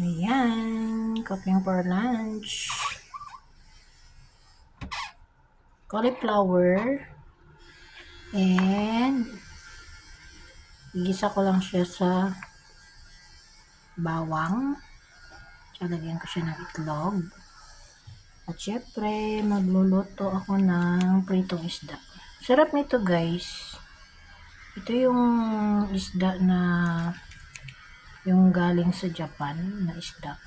Ayan, cooking for lunch. Cauliflower. And, igisa ko lang siya sa bawang. Lagyan ko siya ng itlog. At syempre, magluluto ako ng pritong isda. Sarap nito guys. Ito yung isda na yung galing sa Japan na isda.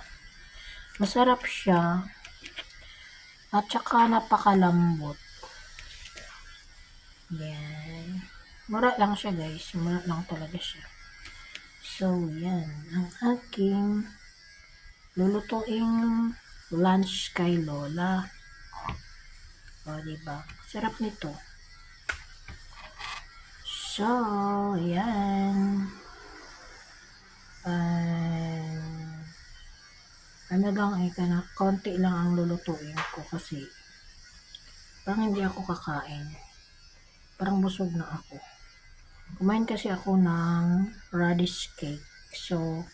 Masarap siya. At saka napakalambot. Yan. Mura lang siya guys. Mura lang talaga siya. So, yan. Ang aking lulutuing lunch kay Lola. O, diba? Sarap nito. So, yan. Ano lang ay konti lang ang lulutuin ko kasi parang hindi ako kakain. Parang busog na ako. Kumain kasi ako ng radish cake. So,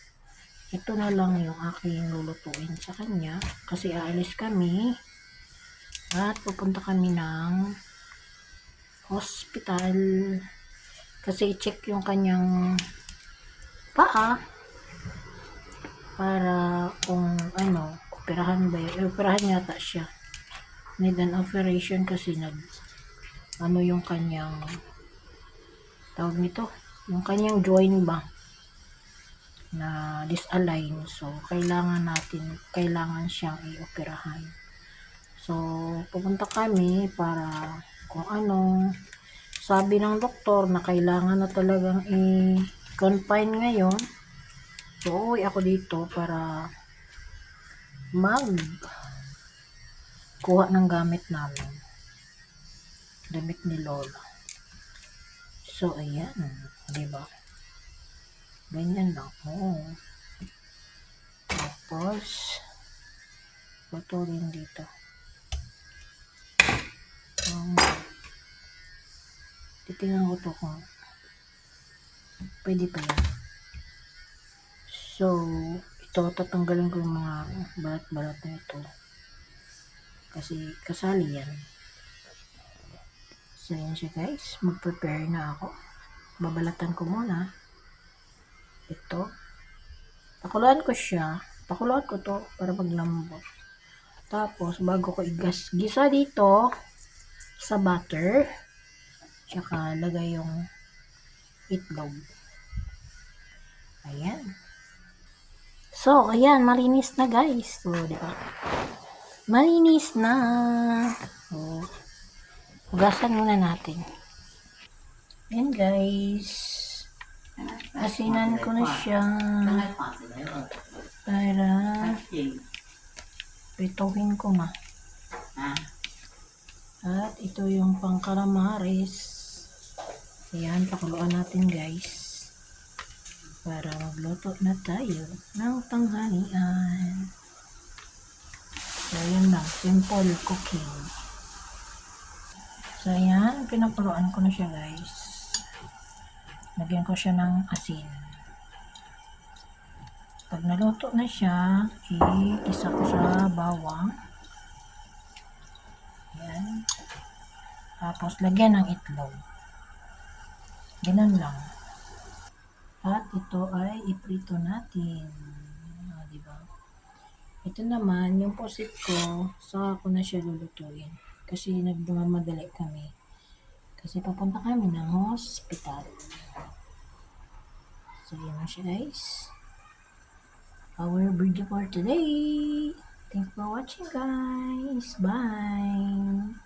ito na lang yung aking lulutuin sa kanya kasi aalis kami at pupunta kami ng hospital kasi i-check yung kanyang paa para kung ano, operahan ba yun? Operahan yata siya. Need an operation kasi ano yung kanyang tawag nito? Yung kanyang joint ba? Na disalign. So, kailangan siyang i-operahan. So, pupunta kami para kung anong sabi ng doktor na kailangan na talagang i-confine ngayon. So, uwi ako dito para kuha ng gamit namin. Damit ni Lola. So, ayan. Diba? Ganyan lang. Oo. Tapos, putulin dito. Titingnan ko to kung pwede pa yan. So, ito, tatanggalin ko yung mga balat-balat na ito. Kasi, kasali yan. So, yan siya guys. Mag-prepare na ako. Babalatan ko muna. Ito. Pakuluan ko siya. Pakuluan ko to para maglambot. Tapos, bago ko gisa dito sa butter, tsaka lagay yung itlog. Ayan. So, ayan, malinis na guys. So, di ba? Malinis na. So, hugasan muna natin. Ayan guys. Asinan ko na siya para prituhin ko na. At ito yung pangkalamares. Ayan, pakuluan natin guys. Para magluto na tayo ng tanghalian. So, yun lang. Simple cooking. So, ayan. Pinakuluan ko na siya guys. Lagyan ko siya ng asin. Pag naluto na siya, i-isa ko sa bawang. Ayan. Tapos, lagyan ng itlog. Ganun lang. At ito ay iprito natin. Diba? Ito naman, yung pusit ko, saka ko na siya lulutuin. Kasi nagmamadali kami. Kasi papunta kami ng hospital. So, yun na siya guys. Our video for today. Thanks for watching guys. Bye!